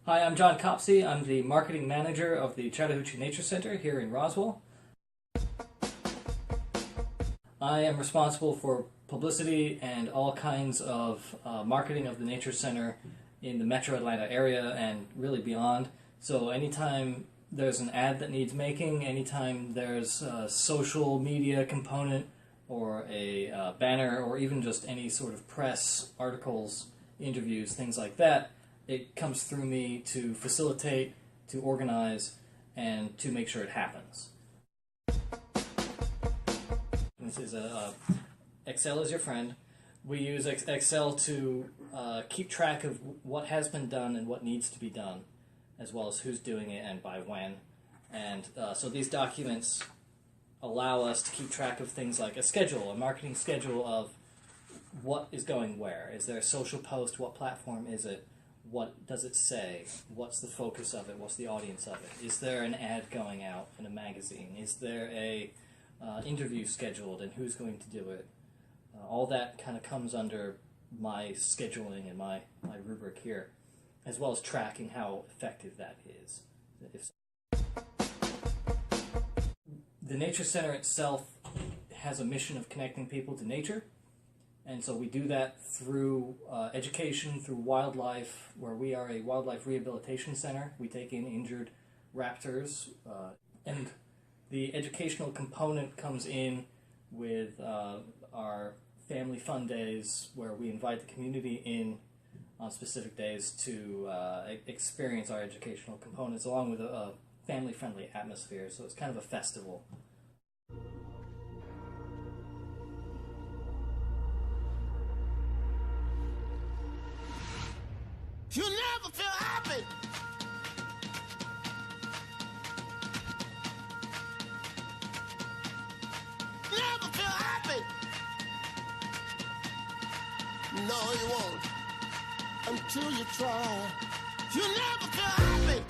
Hi, I'm John Copsey. I'm the marketing manager of the Chattahoochee Nature Center here in Roswell. I am responsible for publicity and all kinds of marketing of the Nature Center in the Metro Atlanta area and really beyond. So anytime there's an ad that needs making, anytime there's a social media component or a banner or even just any sort of press, articles, interviews, things like that, it comes through me to facilitate, to organize, and to make sure it happens. This is Excel is your friend. We use Excel to keep track of what has been done and what needs to be done, as well as who's doing it and by when. And so these documents allow us to keep track of things like a schedule, a marketing schedule of what is going where. Is there a social post? What platform is it? What does it say? What's the focus of it? What's the audience of it? Is there an ad going out in a magazine? Is there a interview scheduled, and who's going to do it? All that kind of comes under my scheduling and my rubric here, as well as tracking how effective that is. The Nature Center itself has a mission of connecting people to nature. And so we do that through education, through wildlife, where we are a wildlife rehabilitation center. We take in injured raptors, and the educational component comes in with our family fun days, where we invite the community in on specific days to experience our educational components, along with a family-friendly atmosphere. So it's kind of a festival. You never feel happy. Never feel happy. No, you won't. Until you try. You never feel happy.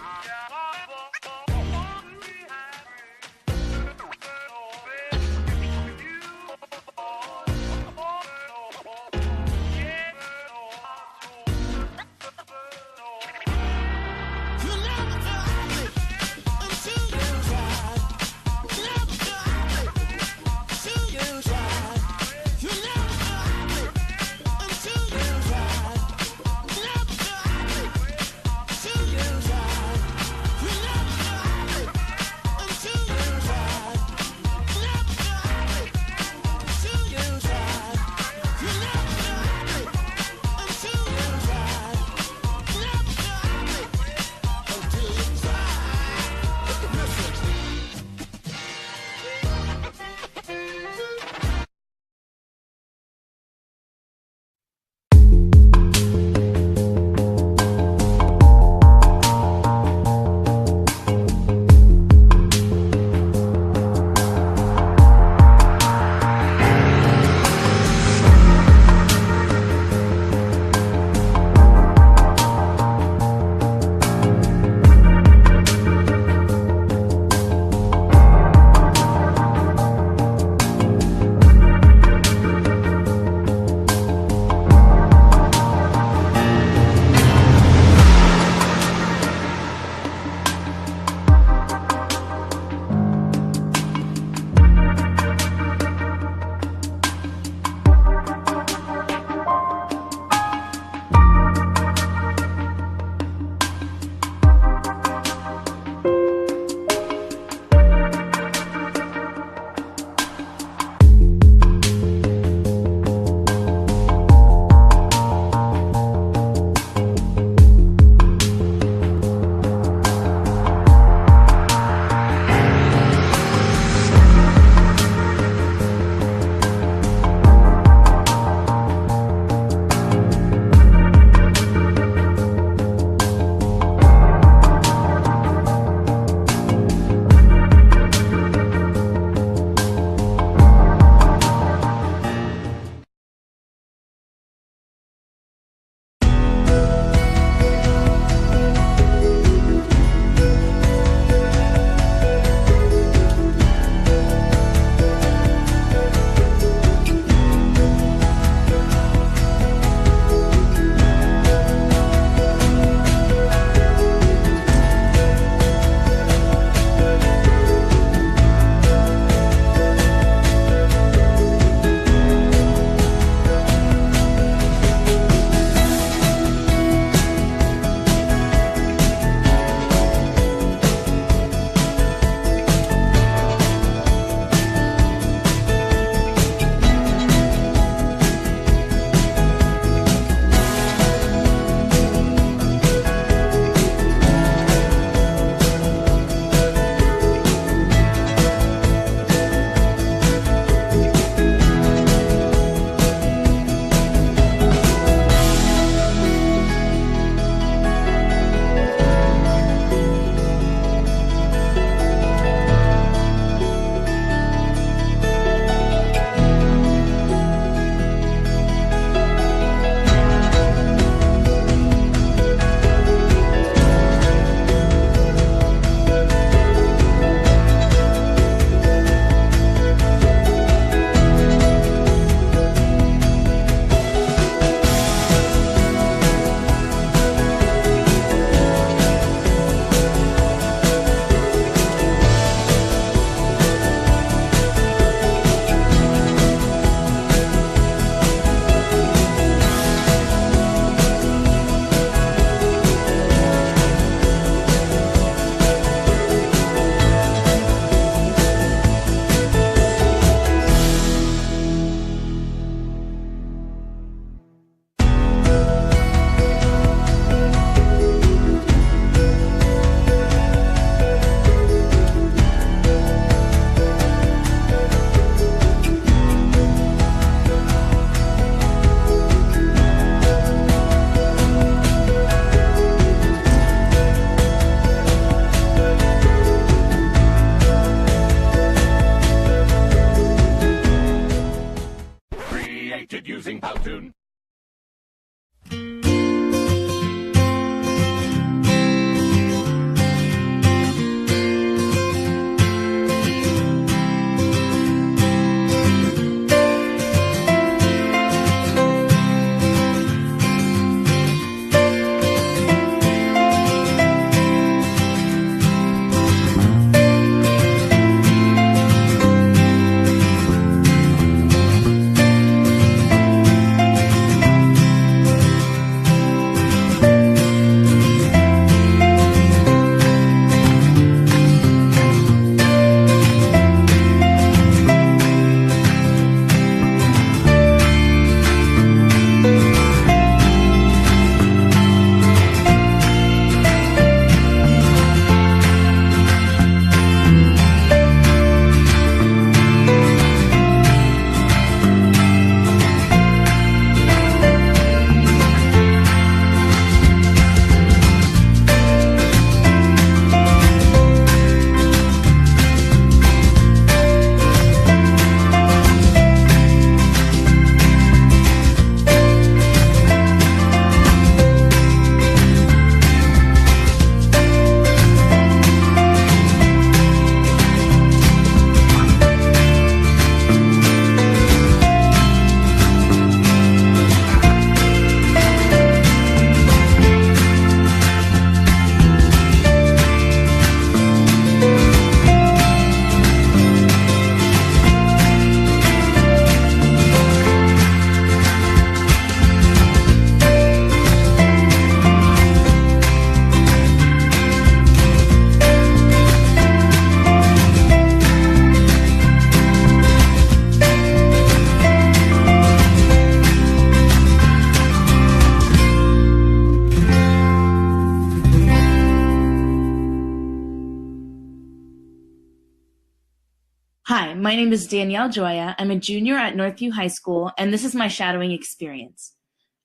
Hi, my name is Danielle Joya. I'm a junior at Northview High School, and this is my shadowing experience.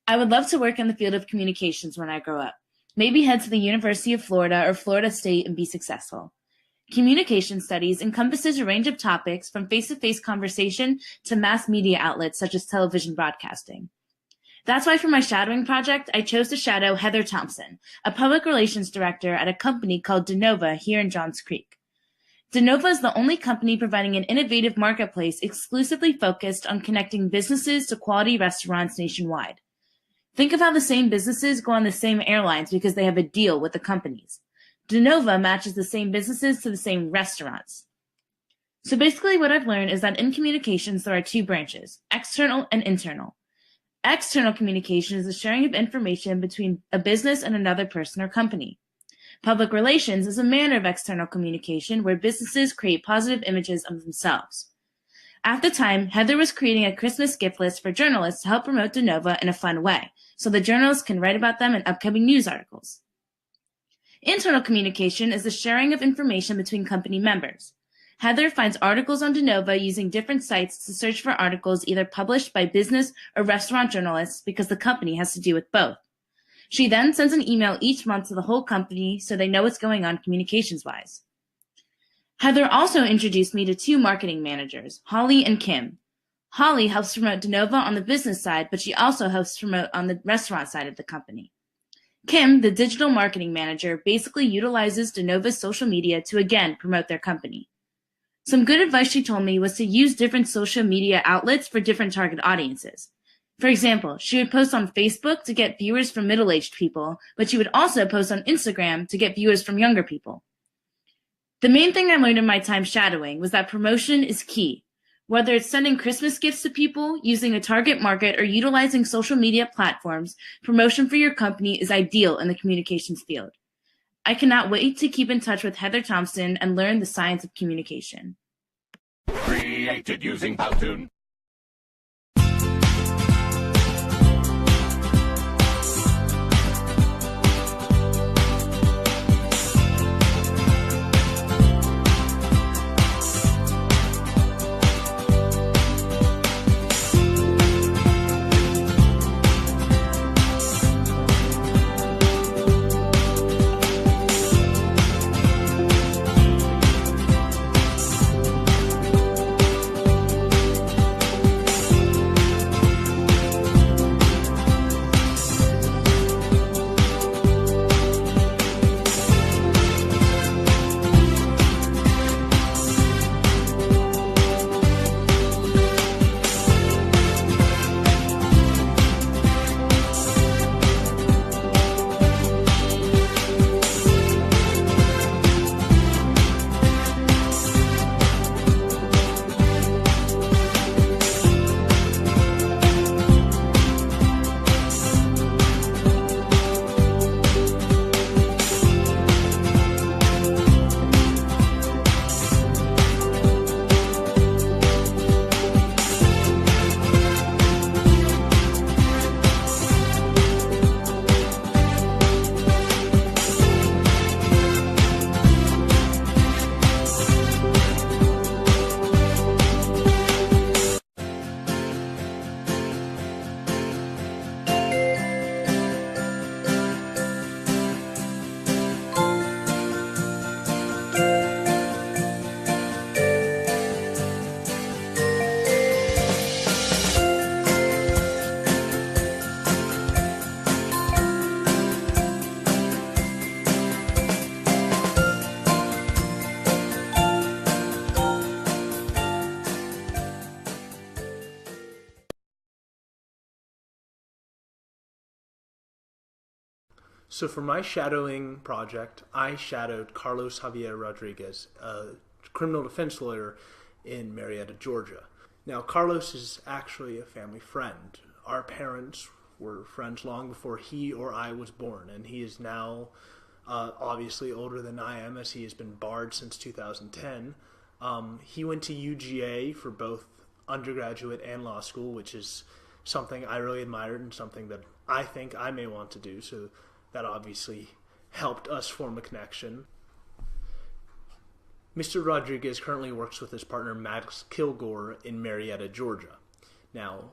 I would love to work in the field of communications when I grow up. Maybe head to the University of Florida or Florida State and be successful. Communication studies encompasses a range of topics from face-to-face conversation to mass media outlets such as television broadcasting. That's why for my shadowing project, I chose to shadow Heather Thompson, a public relations director at a company called DeNova here in Johns Creek. DeNova is the only company providing an innovative marketplace exclusively focused on connecting businesses to quality restaurants nationwide. Think of how the same businesses go on the same airlines because they have a deal with the companies. DeNova matches the same businesses to the same restaurants. So basically what I've learned is that in communications there are two branches, external and internal. External communication is the sharing of information between a business and another person or company. Public relations is a manner of external communication where businesses create positive images of themselves. At the time, Heather was creating a Christmas gift list for journalists to help promote DeNova in a fun way, so the journalists can write about them in upcoming news articles. Internal communication is the sharing of information between company members. Heather finds articles on DeNova using different sites to search for articles either published by business or restaurant journalists because the company has to do with both. She then sends an email each month to the whole company so they know what's going on communications-wise. Heather also introduced me to two marketing managers, Holly and Kim. Holly helps promote DeNova on the business side, but she also helps promote on the restaurant side of the company. Kim, the digital marketing manager, basically utilizes DeNova's social media to again promote their company. Some good advice she told me was to use different social media outlets for different target audiences. For example, she would post on Facebook to get viewers from middle-aged people, but she would also post on Instagram to get viewers from younger people. The main thing I learned in my time shadowing was that promotion is key. Whether it's sending Christmas gifts to people, using a target market, or utilizing social media platforms, promotion for your company is ideal in the communications field. I cannot wait to keep in touch with Heather Thompson and learn the science of communication. Created using Powtoon. So for my shadowing project, I shadowed Carlos Javier Rodriguez, a criminal defense lawyer in Marietta, Georgia. Now, Carlos is actually a family friend. Our parents were friends long before he or I was born, and he is now obviously older than I am, as he has been barred since 2010. He went to UGA for both undergraduate and law school, which is something I really admired and something that I think I may want to do, so that obviously helped us form a connection. Mr. Rodriguez currently works with his partner Max Kilgore in Marietta, Georgia. Now,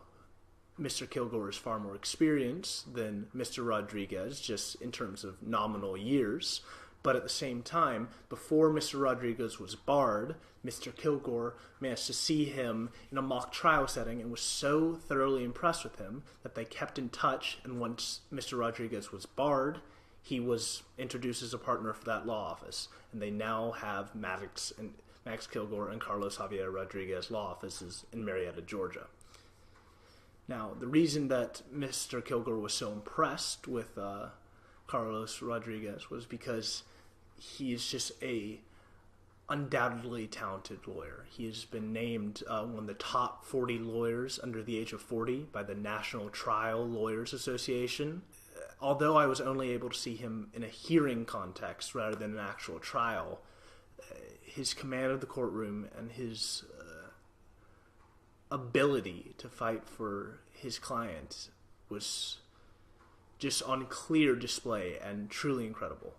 Mr. Kilgore is far more experienced than Mr. Rodriguez, just in terms of nominal years. But at the same time, before Mr. Rodriguez was barred, Mr. Kilgore managed to see him in a mock trial setting and was so thoroughly impressed with him that they kept in touch, and once Mr. Rodriguez was barred, he was introduced as a partner for that law office, and they now have Max Kilgore and Carlos Javier Rodriguez law offices in Marietta, Georgia. Now, the reason that Mr. Kilgore was so impressed with Carlos Rodriguez was because he is just a undoubtedly talented lawyer. He has been named one of the top 40 lawyers under the age of 40 by the National Trial Lawyers Association. Although I was only able to see him in a hearing context rather than an actual trial, his command of the courtroom and his ability to fight for his client was just on clear display and truly incredible.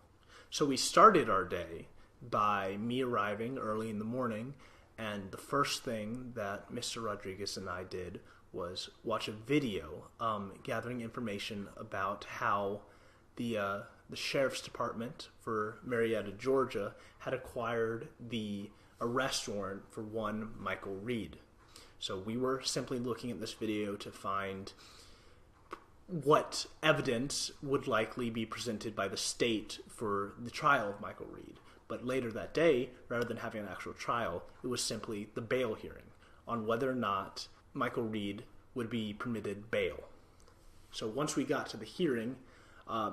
So we started our day by me arriving early in the morning, and the first thing that Mr. Rodriguez and I did was watch a video gathering information about how the sheriff's department for Marietta, Georgia had acquired the arrest warrant for one Michael Reed. So we were simply looking at this video to find what evidence would likely be presented by the state for the trial of Michael Reed. But later that day, rather than having an actual trial, it was simply the bail hearing on whether or not Michael Reed would be permitted bail. So once we got to the hearing,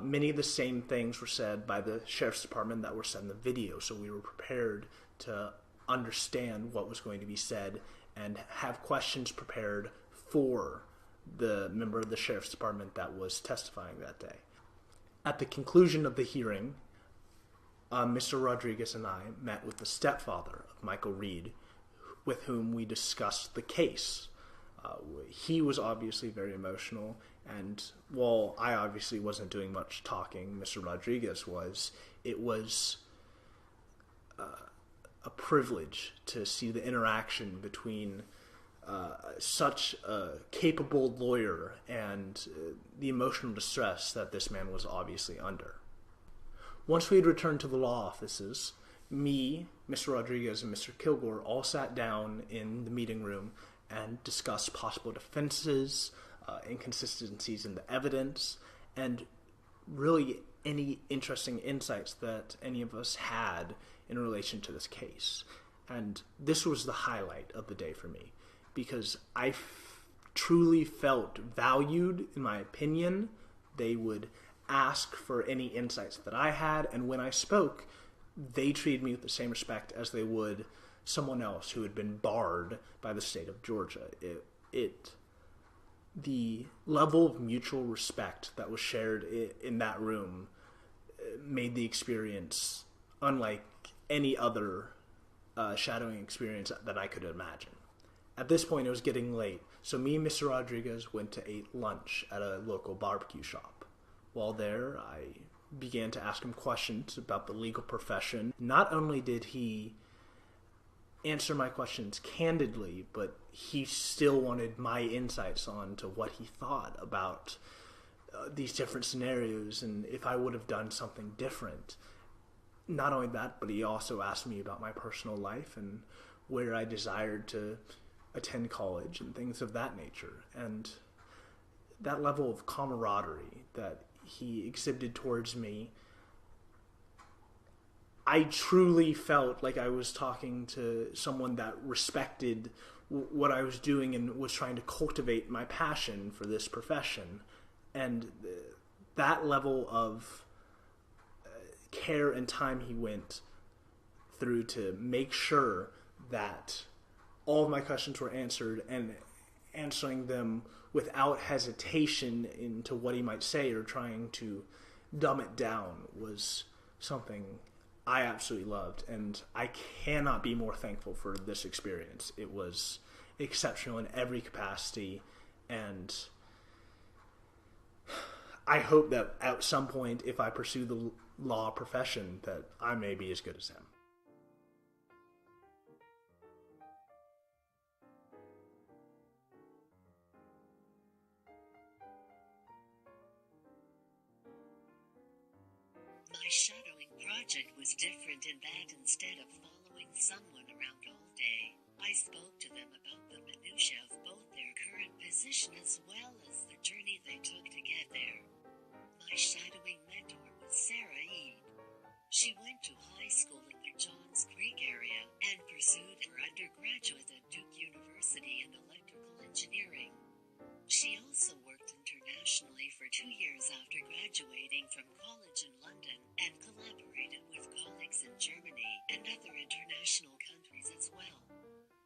many of the same things were said by the sheriff's department that were said in the video, so we were prepared to understand what was going to be said and have questions prepared for the member of the sheriff's department that was testifying that day. At the conclusion of the hearing, Mr. Rodriguez and I met with the stepfather of Michael Reed, with whom we discussed the case. He was obviously very emotional, and while I obviously wasn't doing much talking, Mr. Rodriguez was. It was a privilege to see the interaction between such a capable lawyer and the emotional distress that this man was obviously under. Once we had returned to the law offices, me, Mr. Rodriguez, and Mr. Kilgore all sat down in the meeting room and discussed possible defenses, inconsistencies in the evidence, and really any interesting insights that any of us had in relation to this case. And this was the highlight of the day for me, because I truly felt valued in my opinion. They would ask for any insights that I had, and when I spoke, they treated me with the same respect as they would someone else who had been barred by the state of Georgia. The level of mutual respect that was shared in that room made the experience unlike any other shadowing experience that I could imagine. At this point, it was getting late, so me and Mr. Rodriguez went to eat lunch at a local barbecue shop. While there, I began to ask him questions about the legal profession. Not only did he answer my questions candidly, but he still wanted my insights on to what he thought about these different scenarios and if I would have done something different. Not only that, but he also asked me about my personal life and where I desired to attend college and things of that nature. And that level of camaraderie that he exhibited towards me, I truly felt like I was talking to someone that respected what I was doing and was trying to cultivate my passion for this profession. And that level of care and time he went through to make sure that all of my questions were answered, and answering them without hesitation into what he might say or trying to dumb it down, was something I absolutely loved, and I cannot be more thankful for this experience. It was exceptional in every capacity, and I hope that at some point, if I pursue the law profession, that I may be as good as him. My shadowing project was different in that instead of following someone around all day, I spoke to them about the minutiae of both their current position as well as the journey they took to get there. My shadowing mentor was Sarah Eade. She went to high school in the Johns Creek area and pursued her undergraduate at Duke University in electrical engineering. She also worked internationally for 2 years after graduating from college in London and collaborated with colleagues in Germany and other international countries as well.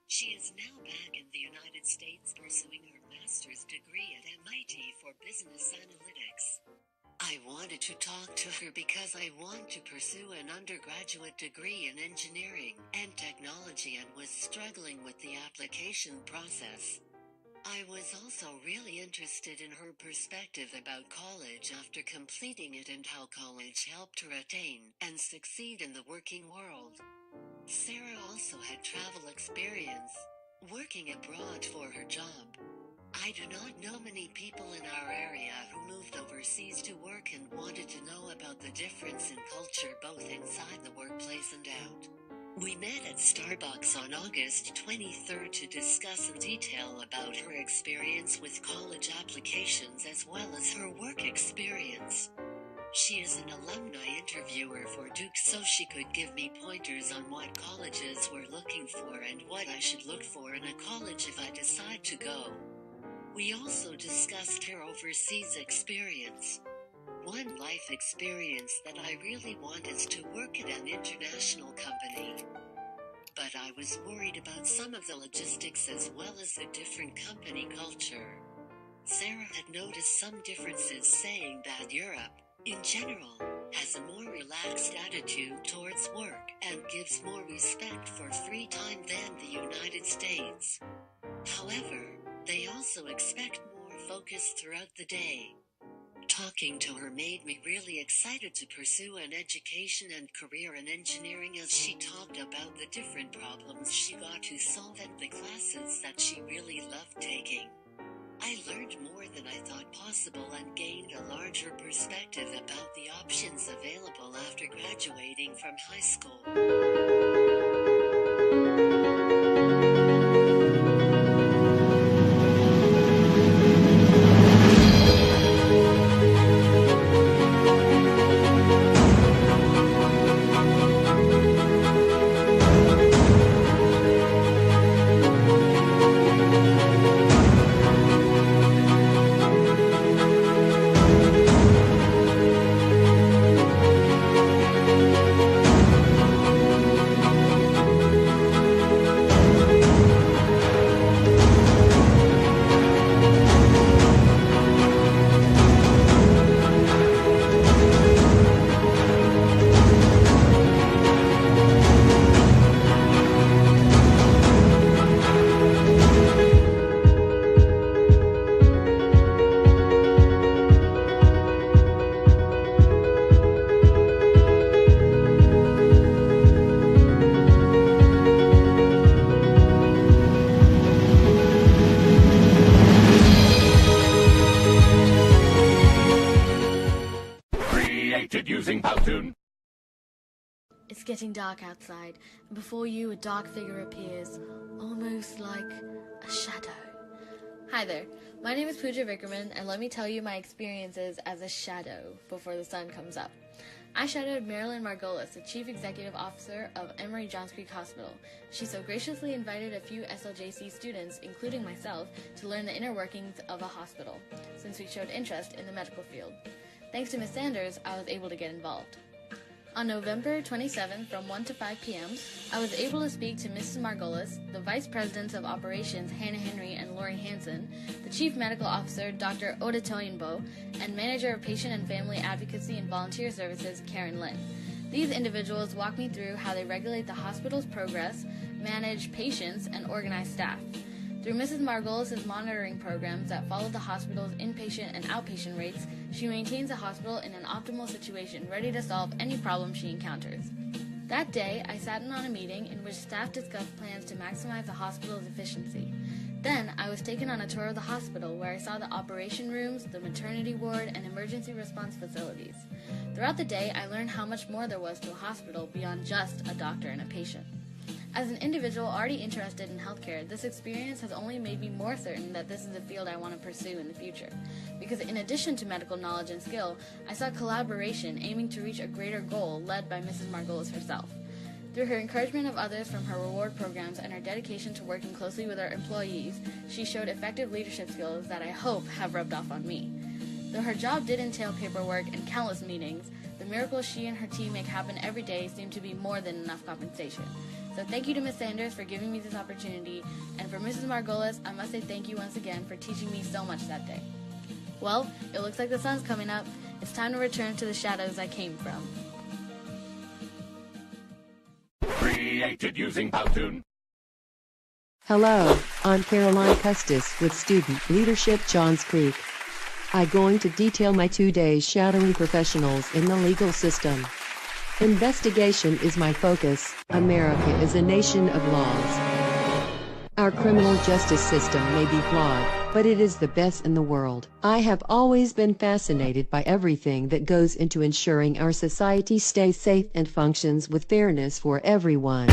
She is now back in the United States pursuing her master's degree at MIT for business analytics. I wanted to talk to her because I want to pursue an undergraduate degree in engineering and technology and was struggling with the application process. I was also really interested in her perspective about college after completing it and how college helped her attain and succeed in the working world. Sarah also had travel experience, working abroad for her job. I do not know many people in our area who moved overseas to work and wanted to know about the difference in culture both inside the workplace and out. We met at Starbucks on August 23rd to discuss in detail about her experience with college applications as well as her work experience. She is an alumni interviewer for Duke, so she could give me pointers on what colleges were looking for and what I should look for in a college if I decide to go. We also discussed her overseas experience. One life experience that I really want is to work at an international company. But I was worried about some of the logistics as well as the different company culture. Sarah had noticed some differences, saying that Europe, in general, has a more relaxed attitude towards work and gives more respect for free time than the United States. However, they also expect more focus throughout the day. Talking to her made me really excited to pursue an education and career in engineering as she talked about the different problems she got to solve and the classes that she really loved taking. I learned more than I thought possible and gained a larger perspective about the options available after graduating from high school. Created using Powtoon. It's getting dark outside, and before you a dark figure appears, almost like a shadow. Hi there, my name is Pooja Vickerman, and let me tell you my experiences as a shadow before the sun comes up. I shadowed Marilyn Margolis, the Chief Executive Officer of Emory Johns Creek Hospital. She so graciously invited a few SLJC students, including myself, to learn the inner workings of a hospital, since we showed interest in the medical field. Thanks to Ms. Sanders, I was able to get involved. On November 27th from 1 to 5 p.m., I was able to speak to Mrs. Margolis, the Vice Presidents of Operations Hannah Henry and Lori Hansen, the Chief Medical Officer Dr. Oda Toyenbo, and Manager of Patient and Family Advocacy and Volunteer Services Karen Lynn. These individuals walk me through how they regulate the hospital's progress, manage patients, and organize staff. Through Mrs. Margolis' monitoring programs that follow the hospital's inpatient and outpatient rates, she maintains the hospital in an optimal situation, ready to solve any problem she encounters. That day, I sat in on a meeting in which staff discussed plans to maximize the hospital's efficiency. Then I was taken on a tour of the hospital where I saw the operation rooms, the maternity ward, and emergency response facilities. Throughout the day, I learned how much more there was to a hospital beyond just a doctor and a patient. As an individual already interested in healthcare, this experience has only made me more certain that this is a field I want to pursue in the future. Because in addition to medical knowledge and skill, I saw collaboration aiming to reach a greater goal led by Mrs. Margolis herself. Through her encouragement of others from her reward programs and her dedication to working closely with her employees, she showed effective leadership skills that I hope have rubbed off on me. Though her job did entail paperwork and countless meetings, the miracles she and her team make happen every day seem to be more than enough compensation. So thank you to Ms. Sanders for giving me this opportunity, and for Mrs. Margolis, I must say thank you once again for teaching me so much that day. Well, it looks like the sun's coming up. It's time to return to the shadows I came from. Created using Powtoon. Hello, I'm Caroline Custis with Student Leadership Johns Creek. I'm going to detail my 2 days shadowing professionals in the legal system. Investigation is my focus. America is a nation of laws. Our criminal justice system may be flawed, but it is the best in the world. I have always been fascinated by everything that goes into ensuring our society stays safe and functions with fairness for everyone.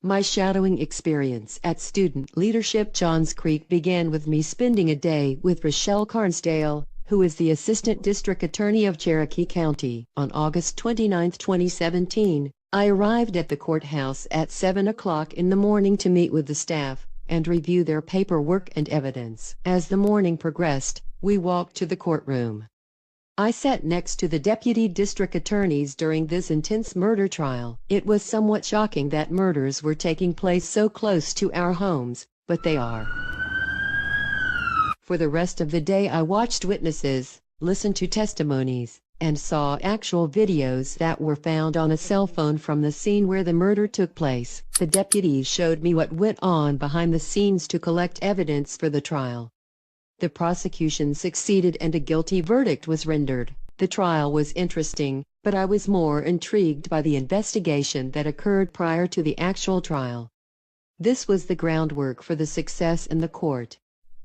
My shadowing experience at Student Leadership Johns Creek began with me spending a day with Rochelle Carnsdale, who is the Assistant District Attorney of Cherokee County. On August 29, 2017, I arrived at the courthouse at 7 o'clock in the morning to meet with the staff and review their paperwork and evidence. As the morning progressed, we walked to the courtroom. I sat next to the deputy district attorneys during this intense murder trial. It was somewhat shocking that murders were taking place so close to our homes, but they are. For the rest of the day I watched witnesses, listened to testimonies, and saw actual videos that were found on a cell phone from the scene where the murder took place. The deputies showed me what went on behind the scenes to collect evidence for the trial. The prosecution succeeded and a guilty verdict was rendered. The trial was interesting, but I was more intrigued by the investigation that occurred prior to the actual trial. This was the groundwork for the success in the court.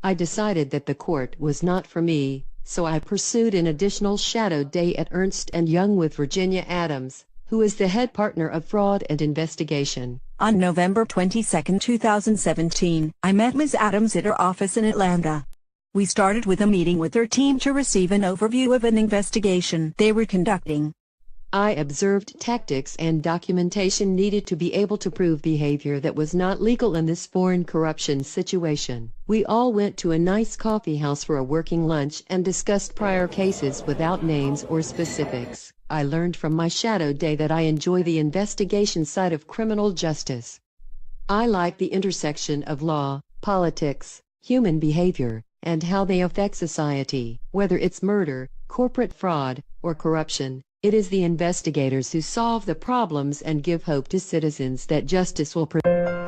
I decided that the court was not for me, so I pursued an additional shadow day at Ernst & Young with Virginia Adams, who is the head partner of fraud and investigation. On November 22, 2017, I met Ms. Adams at her office in Atlanta. We started with a meeting with her team to receive an overview of an investigation they were conducting. I observed tactics and documentation needed to be able to prove behavior that was not legal in this foreign corruption situation. We all went to a nice coffee house for a working lunch and discussed prior cases without names or specifics. I learned from my shadow day that I enjoy the investigation side of criminal justice. I like the intersection of law, politics, human behavior, and how they affect society. Whether it's murder, corporate fraud, or corruption, it is the investigators who solve the problems and give hope to citizens that justice will prevail.